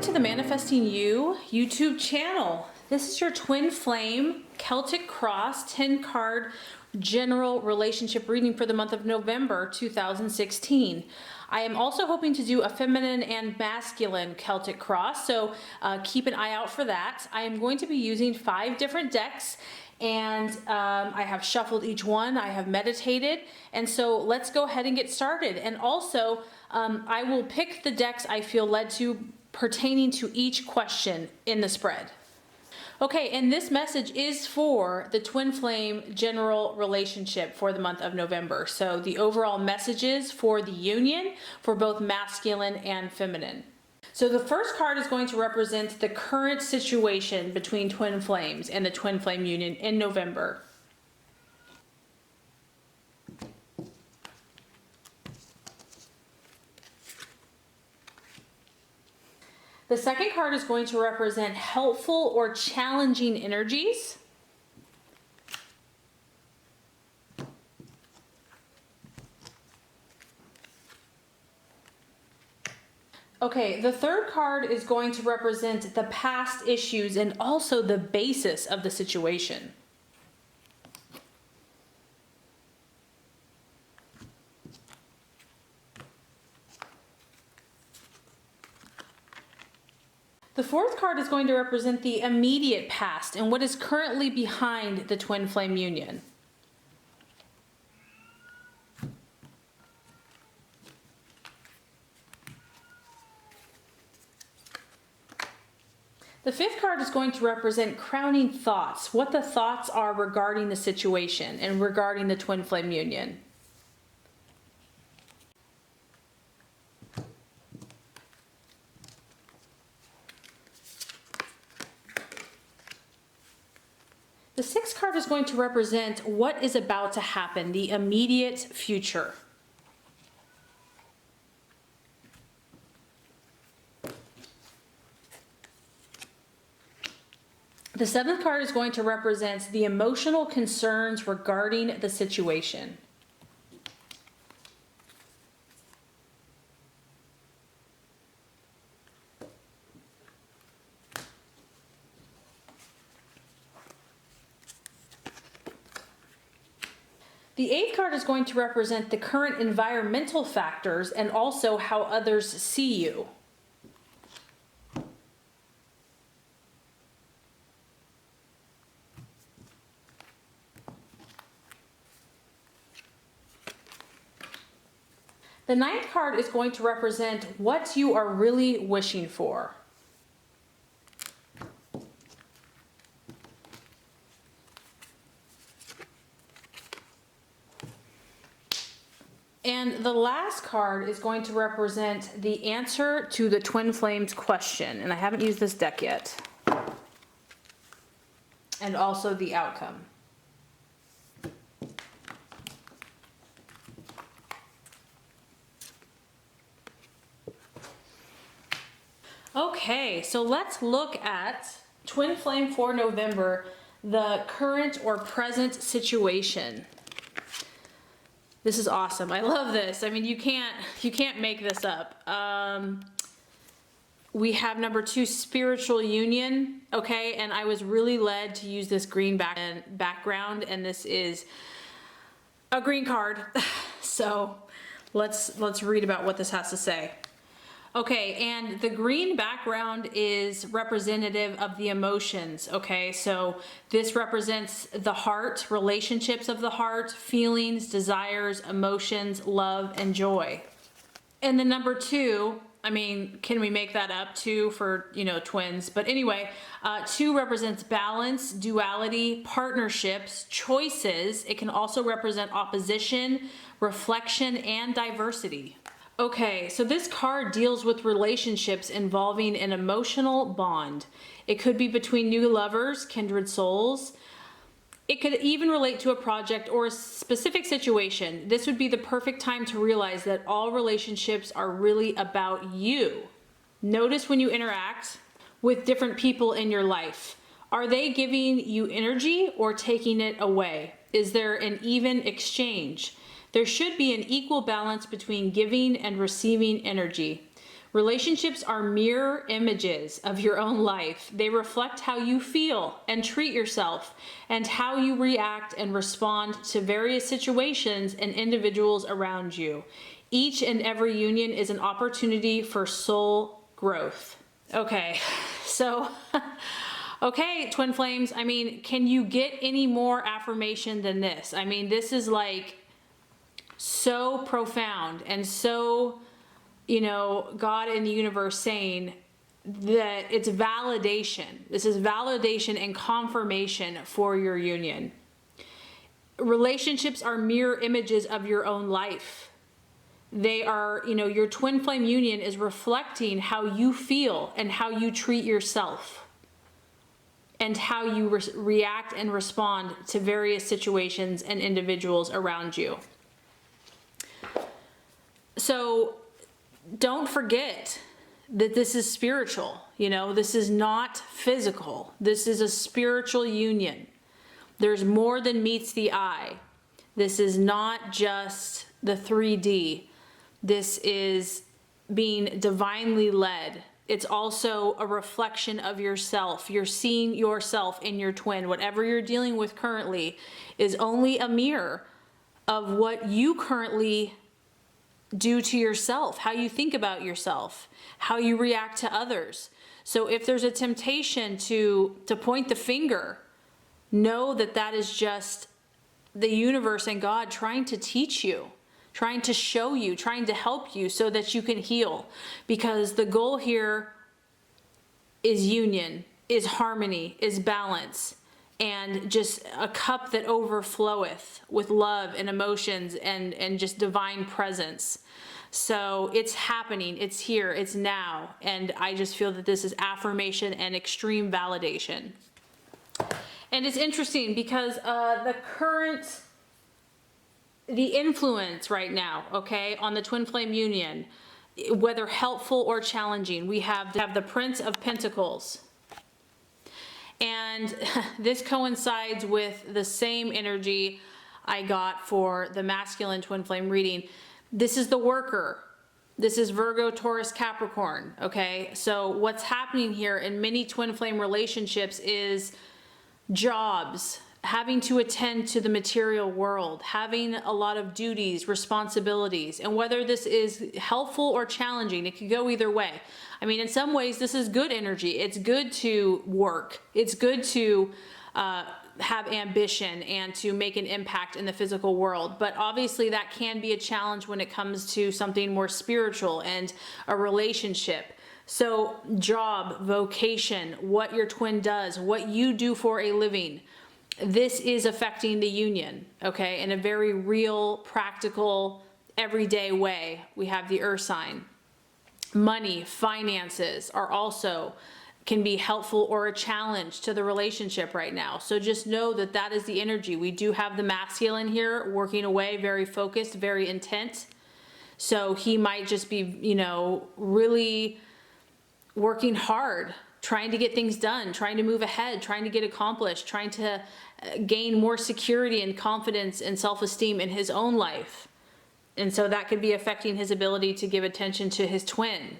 Welcome to the Manifesting You YouTube channel. This is your twin flame Celtic cross 10 card general relationship reading for the month of November 2016. I am also hoping to do a feminine and masculine Celtic cross, so keep an eye out for that. I am going to be using 5 different decks, and I have shuffled each one, I have meditated, and so let's go ahead and get started. And also, I will pick the decks I feel led to pertaining to each question in the spread. Okay, and this message is for the twin flame general relationship for the month of November. So the overall messages for the union for both masculine and feminine. So the first card is going to represent the current situation between twin flames and the twin flame union in November. The second card is going to represent helpful or challenging energies. Okay, the third card is going to represent the past issues and also the basis of the situation. The fourth card is going to represent the immediate past and what is currently behind the twin flame union. The fifth card is going to represent crowning thoughts, what the thoughts are regarding the situation and regarding the twin flame union. The sixth card is going to represent what is about to happen, the immediate future. The seventh card is going to represent the emotional concerns regarding the situation. The eighth card is going to represent the current environmental factors and also how others see you. The ninth card is going to represent what you are really wishing for. And the last card is going to represent the answer to the twin flames question. And I haven't used this deck yet. And also the outcome. Okay, so let's look at twin flame for November, the current or present situation. This is awesome. I love this. I mean, you can't make this up. We have number 2, spiritual union. Okay, and I was really led to use this green background, and this is a green card. So let's read about what this has to say. Okay, and the green background is representative of the emotions, okay? So this represents the heart, relationships of the heart, feelings, desires, emotions, love, and joy. And the number 2, I mean, can we make that up? 2 for, twins. But anyway, 2 represents balance, duality, partnerships, choices. It can also represent opposition, reflection, and diversity. Okay, so this card deals with relationships involving an emotional bond. It could be between new lovers, kindred souls. It could even relate to a project or a specific situation. This would be the perfect time to realize that all relationships are really about you. Notice when you interact with different people in your life. Are they giving you energy or taking it away? Is there an even exchange? There should be an equal balance between giving and receiving energy. Relationships are mirror images of your own life. They reflect how you feel and treat yourself and how you react and respond to various situations and individuals around you. Each and every union is an opportunity for soul growth. Okay, so, okay, twin flames, I mean, can you get any more affirmation than this? I mean, this is like so profound and so, you know, God in the universe saying that it's validation. This is validation and confirmation for your union. Relationships are mirror images of your own life. They are, you know, your twin flame union is reflecting how you feel and how you treat yourself and how you react and respond to various situations and individuals around you. So don't forget that this is spiritual. You know, this is not physical. This is a spiritual union. There's more than meets the eye. This is not just the 3D. This is being divinely led. It's also a reflection of yourself. You're seeing yourself in your twin. Whatever you're dealing with currently is only a mirror of what you currently do to yourself, how you think about yourself, how you react to others. So if there's a temptation to point the finger, know that that is just the universe and God trying to teach you, trying to show you, trying to help you so that you can heal. Because the goal here is union, is harmony, is balance, and just a cup that overfloweth with love and emotions and just divine presence. So it's happening, it's here, it's now. And I just feel that this is affirmation and extreme validation. And it's interesting because the influence right now, okay, on the twin flame union, whether helpful or challenging, we have the Prince of Pentacles. And this coincides with the same energy I got for the masculine twin flame reading. This is the worker. This is Virgo, Taurus, Capricorn, okay? So what's happening here in many twin flame relationships is jobs, having to attend to the material world, having a lot of duties, responsibilities, and whether this is helpful or challenging, it could go either way. I mean, in some ways, this is good energy. It's good to work. It's good to have ambition and to make an impact in the physical world. But obviously that can be a challenge when it comes to something more spiritual and a relationship. So job, vocation, what your twin does, what you do for a living, this is affecting the union, okay, in a very real, practical, everyday way. We have the earth sign. Money, finances are also can be helpful or a challenge to the relationship right now. So just know that that is the energy. We do have the masculine here working away, very focused, very intent. So he might just be, you know, really working hard, trying to get things done, trying to move ahead, trying to get accomplished, trying to gain more security and confidence and self-esteem in his own life. And so that could be affecting his ability to give attention to his twin.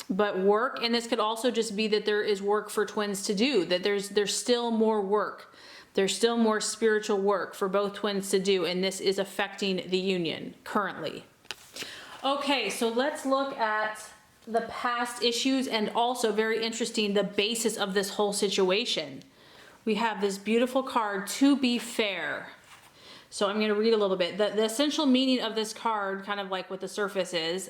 But work, and this could also just be that there is work for twins to do, that there's still more work. There's still more spiritual work for both twins to do, and this is affecting the union currently. Okay, so let's look at the past issues and also, very interesting, the basis of this whole situation. We have this beautiful card, To Be Fair. So I'm going to read a little bit. The essential meaning of this card, kind of like what the surface is,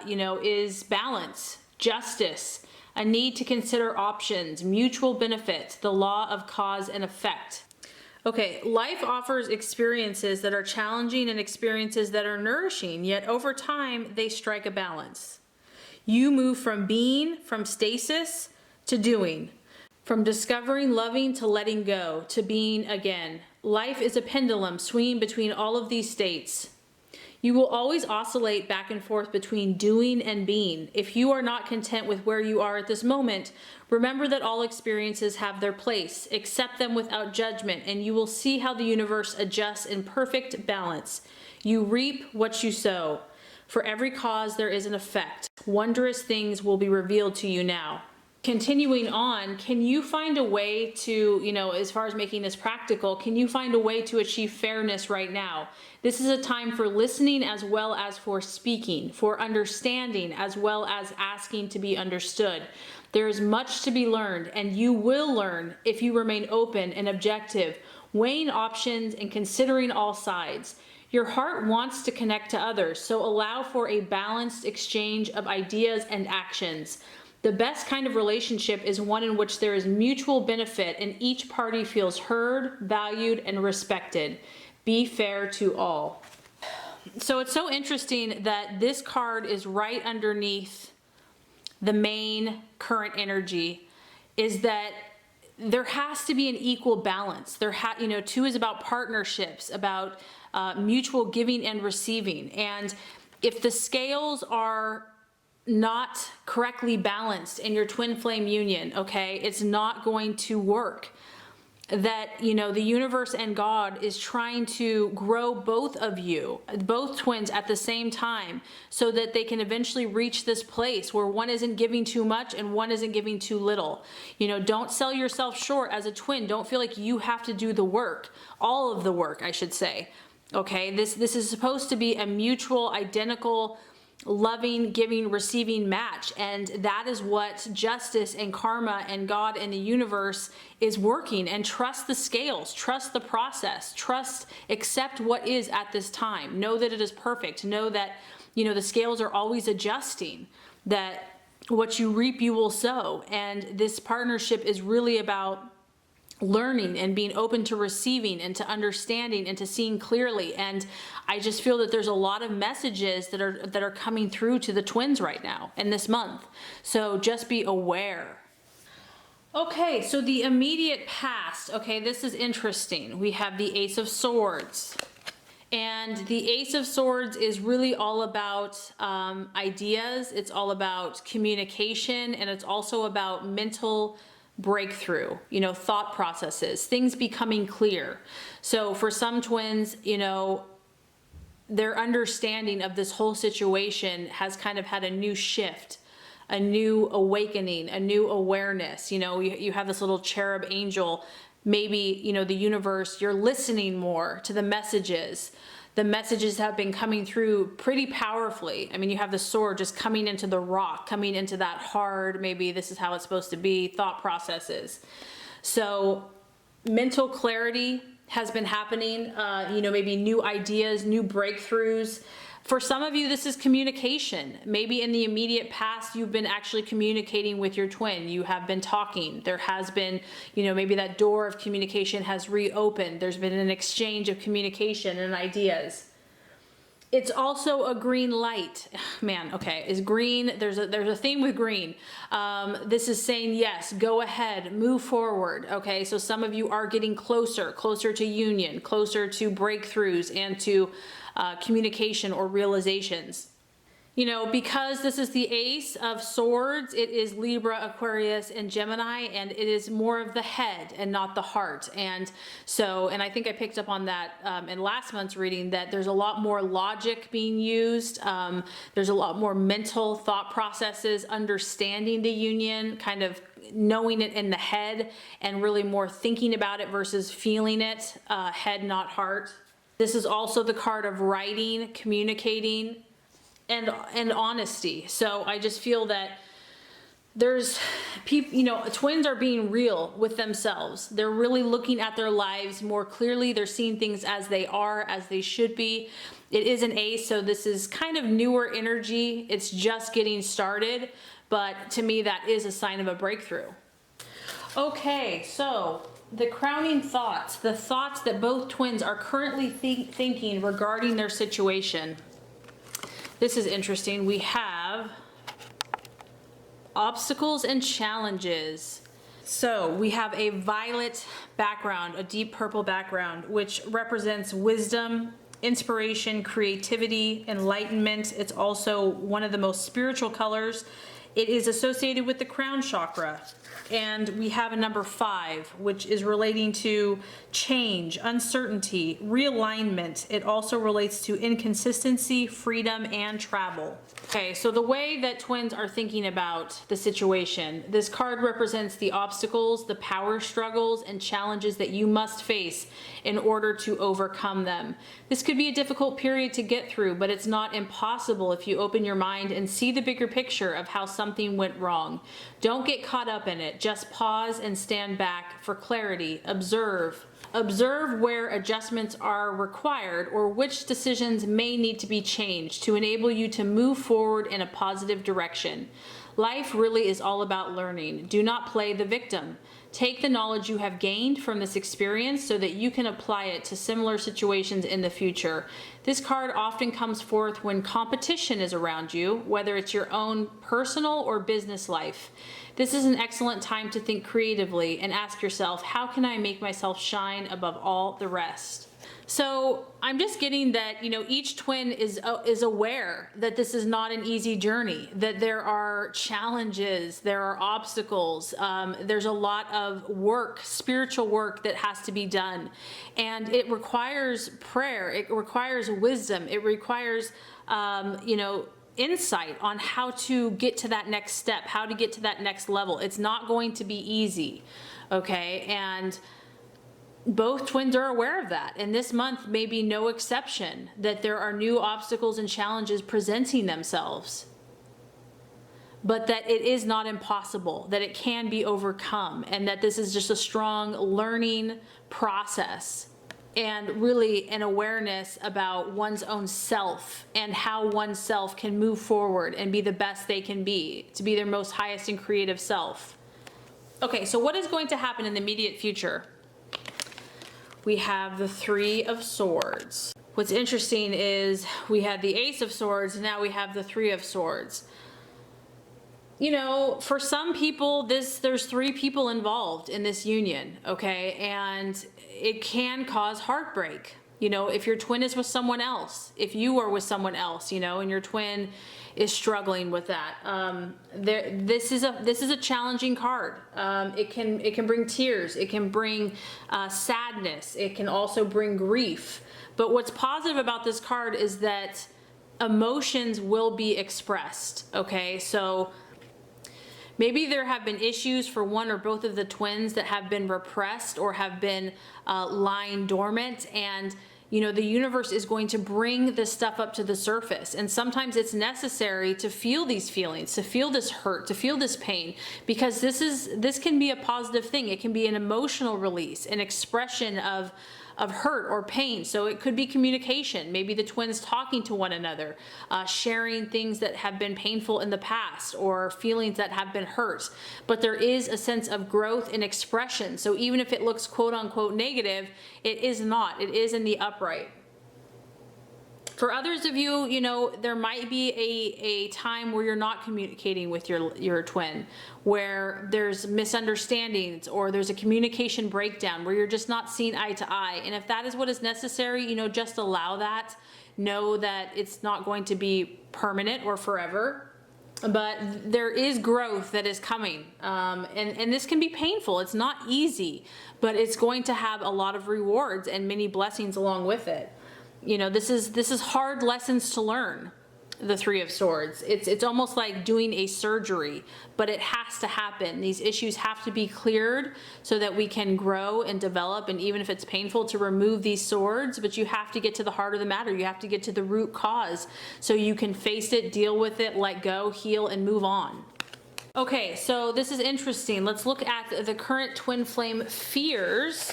you know, is balance, justice, a need to consider options, mutual benefit, the law of cause and effect. Okay, life offers experiences that are challenging and experiences that are nourishing, yet over time they strike a balance. You move from being, from stasis to doing, from discovering, loving to letting go, to being again. Life is a pendulum swinging between all of these states. You will always oscillate back and forth between doing and being. If you are not content with where you are at this moment, remember that all experiences have their place. Accept them without judgment, and you will see how the universe adjusts in perfect balance. You reap what you sow. For every cause there is an effect. Wondrous things will be revealed to you now. Continuing on, can you find a way to, as far as making this practical, can you find a way to achieve fairness right now? This is a time for listening as well as for speaking, for understanding as well as asking to be understood. There is much to be learned, and you will learn if you remain open and objective, weighing options and considering all sides. Your heart wants to connect to others, so allow for a balanced exchange of ideas and actions. The best kind of relationship is one in which there is mutual benefit and each party feels heard, valued, and respected. Be fair to all. So it's so interesting that this card is right underneath the main current energy, is that there has to be an equal balance. Two is about partnerships, about mutual giving and receiving. And if the scales are not correctly balanced in your twin flame union, okay, it's not going to work. That, the universe and God is trying to grow both of you, both twins at the same time, so that they can eventually reach this place where one isn't giving too much and one isn't giving too little. Don't sell yourself short as a twin. Don't feel like you have to do the work, all of the work, I should say. Okay, this is supposed to be a mutual, identical, loving, giving, receiving match, and that is what justice and karma and God and the universe is working. And trust the scales, trust the process, accept what is at this time. Know that it is perfect. Know that the scales are always adjusting, that what you reap you will sow. And this partnership is really about learning and being open to receiving and to understanding and to seeing clearly. And I just feel that there's a lot of messages that are coming through to the twins right now in this month. So just be aware. Okay, so the immediate past. Okay, this is interesting. We have the Ace of Swords. And the Ace of Swords is really all about ideas. It's all about communication, and it's also about mental breakthrough, thought processes, things becoming clear. So for some twins, their understanding of this whole situation has kind of had a new shift, a new awakening, a new awareness. You have this little cherub angel, maybe, the universe, you're listening more to the messages. The messages have been coming through pretty powerfully. I mean, you have the sword just coming into the rock, coming into that hard, maybe this is how it's supposed to be, thought processes. So mental clarity has been happening, maybe new ideas, new breakthroughs. For some of you, this is communication. Maybe in the immediate past, you've been actually communicating with your twin. You have been talking. There has been, maybe that door of communication has reopened. There's been an exchange of communication and ideas. It's also a green light. Man, okay, is green, there's a theme with green. This is saying, yes, go ahead, move forward, okay? So some of you are getting closer to union, closer to breakthroughs and to communication or realizations. Because this is the Ace of Swords, it is Libra, Aquarius, and Gemini, and it is more of the head and not the heart. And I think I picked up on that in last month's reading, that there's a lot more logic being used. There's a lot more mental thought processes, understanding the union, kind of knowing it in the head, and really more thinking about it versus feeling it, head, not heart. This is also the card of writing, communicating, and honesty. So I just feel that there's people, twins are being real with themselves. They're really looking at their lives more clearly. They're seeing things as they are, as they should be. It is an ace, so this is kind of newer energy. It's just getting started, but to me, that is a sign of a breakthrough. Okay, so the crowning thoughts, the thoughts that both twins are currently thinking regarding their situation. This is interesting. We have obstacles and challenges. So we have a violet background, a deep purple background, which represents wisdom, inspiration, creativity, enlightenment. It's also one of the most spiritual colors It is associated with the crown chakra. And we have a number 5, which is relating to change, uncertainty, realignment. It also relates to inconsistency, freedom, and travel. Okay, so the way that twins are thinking about the situation, this card represents the obstacles, the power struggles, and challenges that you must face in order to overcome them. This could be a difficult period to get through, but it's not impossible if you open your mind and see the bigger picture of how something went wrong. Don't get caught up in it. Just pause and stand back for clarity. Observe. Observe where adjustments are required or which decisions may need to be changed to enable you to move forward in a positive direction. Life really is all about learning. Do not play the victim. Take the knowledge you have gained from this experience so that you can apply it to similar situations in the future. This card often comes forth when competition is around you, whether it's your own personal or business life. This is an excellent time to think creatively and ask yourself, how can I make myself shine above all the rest? So I'm just getting that, each twin is aware that this is not an easy journey, that there are challenges, there are obstacles, there's a lot of work, spiritual work that has to be done. And it requires prayer, it requires wisdom, it requires, insight on how to get to that next step, how to get to that next level. It's not going to be easy, okay? And both twins are aware of that, and this month may be no exception, that there are new obstacles and challenges presenting themselves, but that it is not impossible, that it can be overcome, and that this is just a strong learning process and really an awareness about one's own self and how oneself can move forward and be the best they can be, to be their most highest and creative self. Okay, so what is going to happen in the immediate future? We have the 3 of Swords. What's interesting is we had the Ace of Swords, and now we have the 3 of Swords. For some people, there's 3 people involved in this union, okay? And it can cause heartbreak. If your twin is with someone else, if you are with someone else, and your twin is struggling with that. This is a challenging card. It can bring tears. It can bring sadness. It can also bring grief. But what's positive about this card is that emotions will be expressed. Okay, so maybe there have been issues for one or both of the twins that have been repressed or have been lying dormant, and the universe is going to bring this stuff up to the surface. And sometimes it's necessary to feel these feelings, to feel this hurt, to feel this pain, because this can be a positive thing. It can be an emotional release, an expression of hurt or pain. So it could be communication, maybe the twins talking to one another, sharing things that have been painful in the past or feelings that have been hurt. But there is a sense of growth and expression. So even if it looks quote unquote negative, it is not. It is in the upright. For others of you, there might be a time where you're not communicating with your twin, where there's misunderstandings or there's a communication breakdown, where you're just not seeing eye to eye. And if that is what is necessary, just allow that. Know that it's not going to be permanent or forever, but there is growth that is coming. And this can be painful. It's not easy, but it's going to have a lot of rewards and many blessings along with it. This is hard lessons to learn, the 3 of Swords. It's almost like doing a surgery, but it has to happen. These issues have to be cleared so that we can grow and develop, and even if it's painful to remove these swords, but you have to get to the heart of the matter. You have to get to the root cause so you can face it, deal with it, let go, heal, and move on. Okay, so this is interesting. Let's look at the current twin flame fears.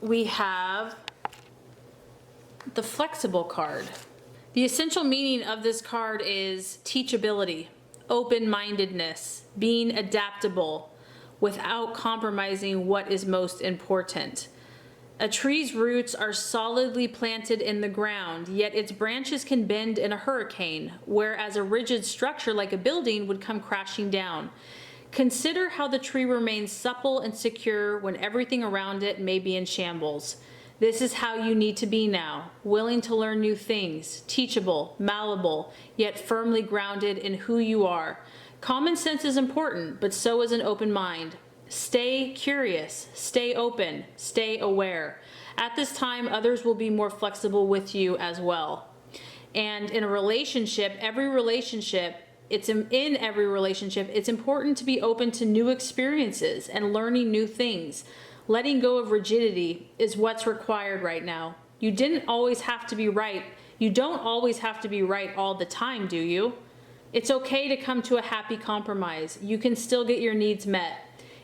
We have the Flexible card. The essential meaning of this card is teachability, open-mindedness, being adaptable without compromising what is most important. A tree's roots are solidly planted in the ground, yet its branches can bend in a hurricane, whereas a rigid structure like a building would come crashing down. Consider how the tree remains supple and secure when everything around it may be in shambles. This is how you need to be now, willing to learn new things, teachable, malleable, yet firmly grounded in who you are. Common sense is important, but so is an open mind. Stay curious, stay open, stay aware. At this time, others will be more flexible with you as well. And in a relationship, in every relationship, it's important to be open to new experiences and learning new things. Letting go of rigidity is what's required right now. You didn't always have to be right. You don't always have to be right all the time, do you? It's okay to come to a happy compromise. You can still get your needs met.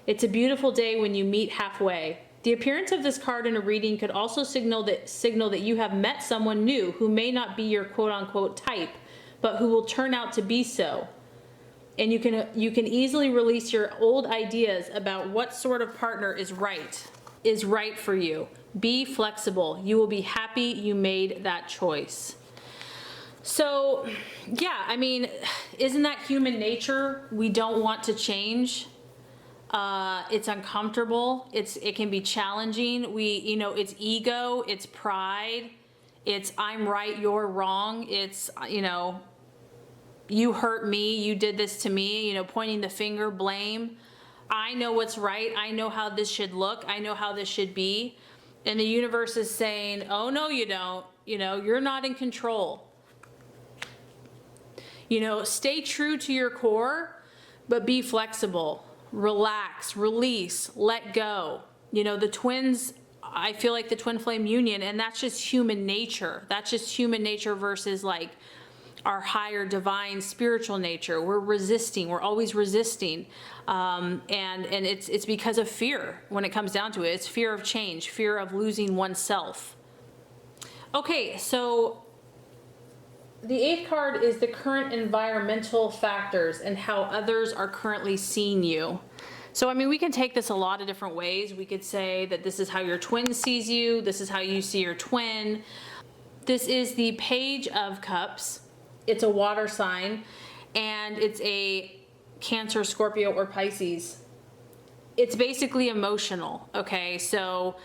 It's a beautiful day when you meet halfway. The appearance of this card in a reading could also signal that you have met someone new who may not be your quote-unquote type, but who will turn out to be so. And you can easily release your old ideas about what sort of partner is right for you. Be flexible. You will be happy you made that choice. So, yeah, I mean, isn't that human nature? We don't want to change. It's uncomfortable. It can be challenging. It's ego, it's pride, it's I'm right, you're wrong. It's, you hurt me, you did this to me, pointing the finger, blame. I know what's right. I know how this should look. I know how this should be. And the universe is saying, oh, no, you don't. You're not in control. Stay true to your core, but be flexible. Relax, release, let go. The twins, I feel like the twin flame union, and that's just human nature. That's just human nature versus like our higher divine spiritual nature. We're resisting. We're always resisting. And it's because of fear when it comes down to it. It's fear of change, fear of losing oneself. Okay, so the 8th card is the current environmental factors and how others are currently seeing you. So, I mean, we can take this a lot of different ways. We could say that this is how your twin sees you. This is how you see your twin. This is the Page of Cups. It's a water sign, and it's a Cancer, Scorpio, or Pisces. It's basically emotional, okay? So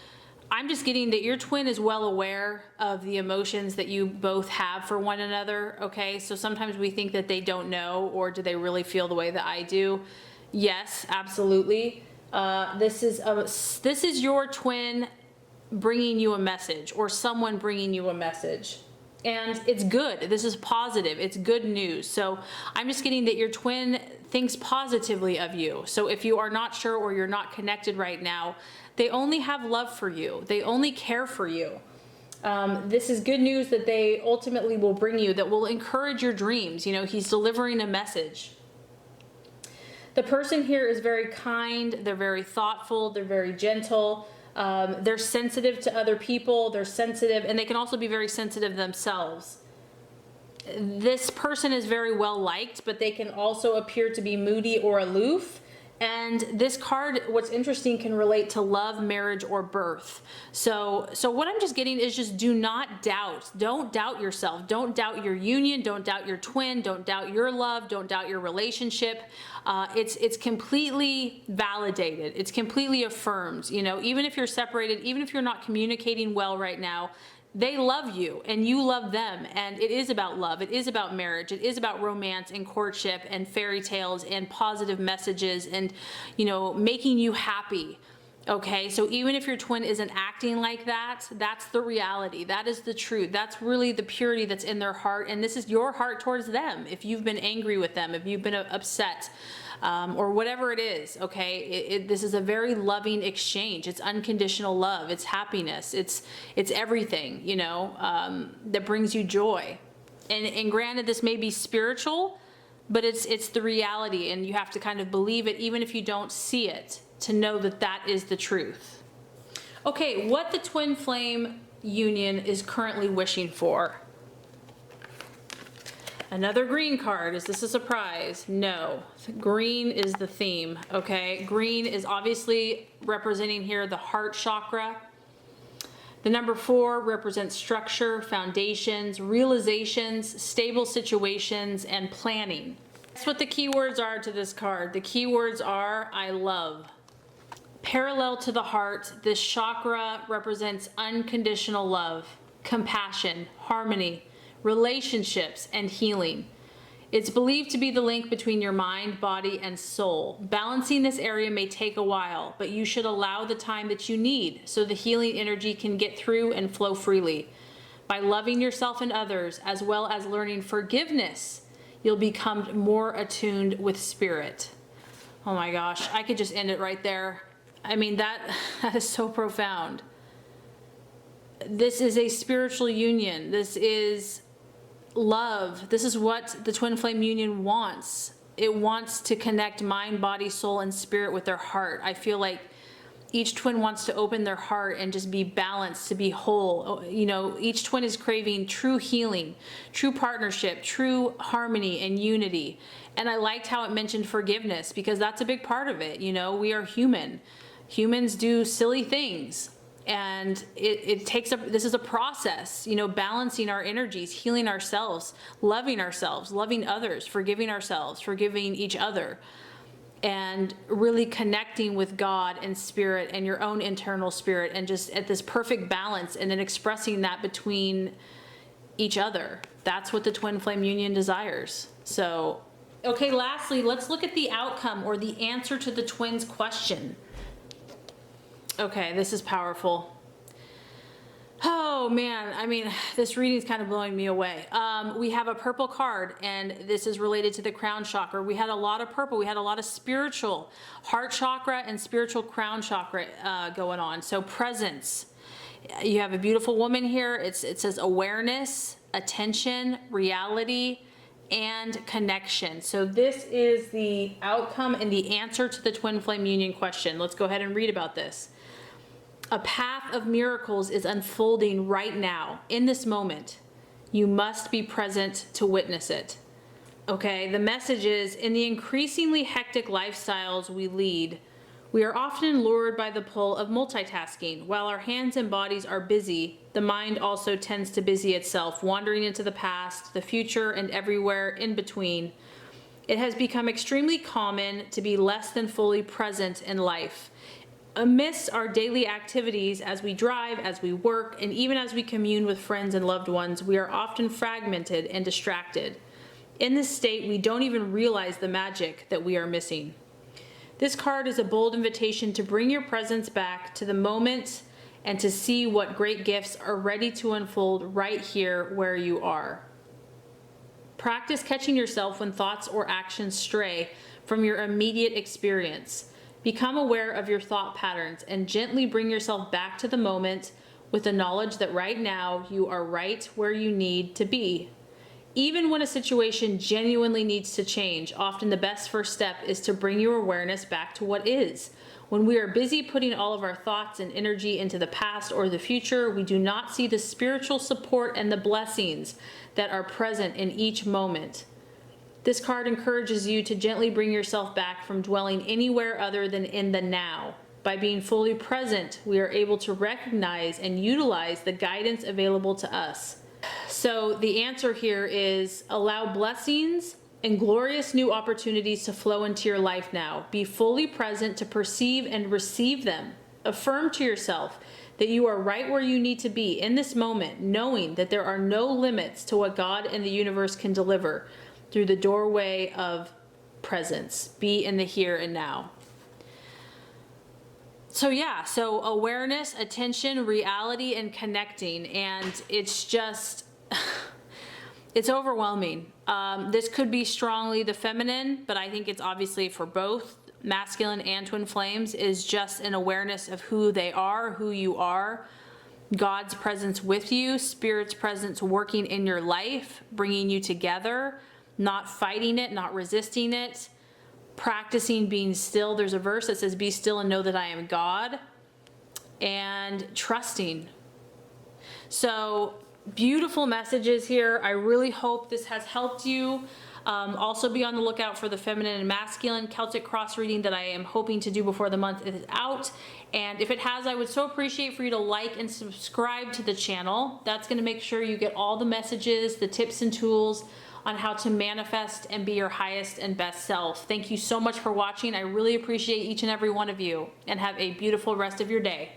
I'm just getting that your twin is well aware of the emotions that you both have for one another, okay? So sometimes we think that they don't know, or do they really feel the way that I do? Yes, absolutely. This is your twin bringing you a message, or someone bringing you a message. And it's good. This is positive. It's good news. So I'm just getting that your twin thinks positively of you. So if you are not sure or you're not connected right now, they only have love for you. They only care for you. This is good news that they ultimately will bring you, that will encourage your dreams. He's delivering a message. The person here is very kind. They're very thoughtful. They're very gentle. They're sensitive to other people. They're sensitive, and they can also be very sensitive themselves. This person is very well liked, but they can also appear to be moody or aloof. And this card, what's interesting, can relate to love, marriage, or birth. So what I'm just getting is just do not doubt. Don't doubt yourself. Don't doubt your union. Don't doubt your twin. Don't doubt your love. Don't doubt your relationship. It's completely validated. It's completely affirmed. Even if you're separated, even if you're not communicating well right now, they love you and you love them, and it is about love. It is about marriage. It is about romance and courtship and fairy tales and positive messages and, making you happy. Okay, so even if your twin isn't acting like that, that's the reality. That is the truth. That's really the purity that's in their heart, and this is your heart towards them. If you've been angry with them, if you've been upset, or whatever it is, okay, this is a very loving exchange. It's unconditional love. It's happiness. It's everything, that brings you joy. And granted, this may be spiritual, but it's the reality, and you have to kind of believe it, even if you don't see it, to know that that is the truth. Okay, what the twin flame union is currently wishing for. Another green card. Is this a surprise? No. Green is the theme, okay? Green is obviously representing here the heart chakra. The number 4 represents structure, foundations, realizations, stable situations, and planning. That's what the keywords are to this card. The keywords are I love, Parallel to the heart, this chakra represents unconditional love, compassion, harmony, relationships, and healing. It's believed to be the link between your mind, body, and soul. Balancing this area may take a while, but you should allow the time that you need so the healing energy can get through and flow freely. By loving yourself and others, as well as learning forgiveness, you'll become more attuned with spirit. Oh my gosh, I could just end it right there. I mean, that is so profound. This is a spiritual union. This is love. This is what the twin flame union wants. It wants to connect mind, body, soul, and spirit with their heart. I feel like each twin wants to open their heart and just be balanced, to be whole. You know, each twin is craving true healing, true partnership, true harmony and unity. And I liked how it mentioned forgiveness, because that's a big part of it. You know, we are human. Humans do silly things. And it takes this is a process, you know, balancing our energies, healing ourselves, loving others, forgiving ourselves, forgiving each other, and really connecting with God and spirit and your own internal spirit, and just at this perfect balance, and then expressing that between each other. That's what the twin flame union desires. So, okay, lastly, let's look at the outcome, or the answer to the twins question. Okay, this is powerful. Oh man, I mean, this reading is kind of blowing me away. We have a purple card, and this is related to the crown chakra. We had a lot of purple. We had a lot of spiritual heart chakra and spiritual crown chakra going on. So presence. You have a beautiful woman here. It says awareness, attention, reality, and connection. So this is the outcome and the answer to the twin flame union question. Let's go ahead and read about this. A path of miracles is unfolding right now, in this moment. You must be present to witness it. Okay, the message is, in the increasingly hectic lifestyles we lead, we are often lured by the pull of multitasking. While our hands and bodies are busy, the mind also tends to busy itself, wandering into the past, the future, and everywhere in between. It has become extremely common to be less than fully present in life. Amidst our daily activities, as we drive, as we work, and even as we commune with friends and loved ones, we are often fragmented and distracted. In this state, we don't even realize the magic that we are missing. This card is a bold invitation to bring your presence back to the moment and to see what great gifts are ready to unfold right here where you are. Practice catching yourself when thoughts or actions stray from your immediate experience. Become aware of your thought patterns and gently bring yourself back to the moment with the knowledge that right now you are right where you need to be. Even when a situation genuinely needs to change, often the best first step is to bring your awareness back to what is. When we are busy putting all of our thoughts and energy into the past or the future, we do not see the spiritual support and the blessings that are present in each moment. This card encourages you to gently bring yourself back from dwelling anywhere other than in the now. By being fully present, we are able to recognize and utilize the guidance available to us. So the answer here is allow blessings and glorious new opportunities to flow into your life now. Be fully present to perceive and receive them. Affirm to yourself that you are right where you need to be in this moment, knowing that there are no limits to what God and the universe can deliver through the doorway of presence. Be in the here and now. So yeah, so awareness, attention, reality, and connecting. And it's just, it's overwhelming. This could be strongly the feminine, but I think it's obviously for both masculine and twin flames, is just an awareness of who they are, who you are, God's presence with you, Spirit's presence working in your life, bringing you together, not fighting it, not resisting it, practicing being still. There's a verse that says, be still and know that I am God, and trusting. So beautiful messages here. I really hope this has helped you. Also be on the lookout for the feminine and masculine Celtic cross reading that I am hoping to do before the month is out. And if it has, I would so appreciate for you to like and subscribe to the channel. That's going to make sure you get all the messages, the tips and tools on how to manifest and be your highest and best self. Thank you so much for watching. I really appreciate each and every one of you, and have a beautiful rest of your day.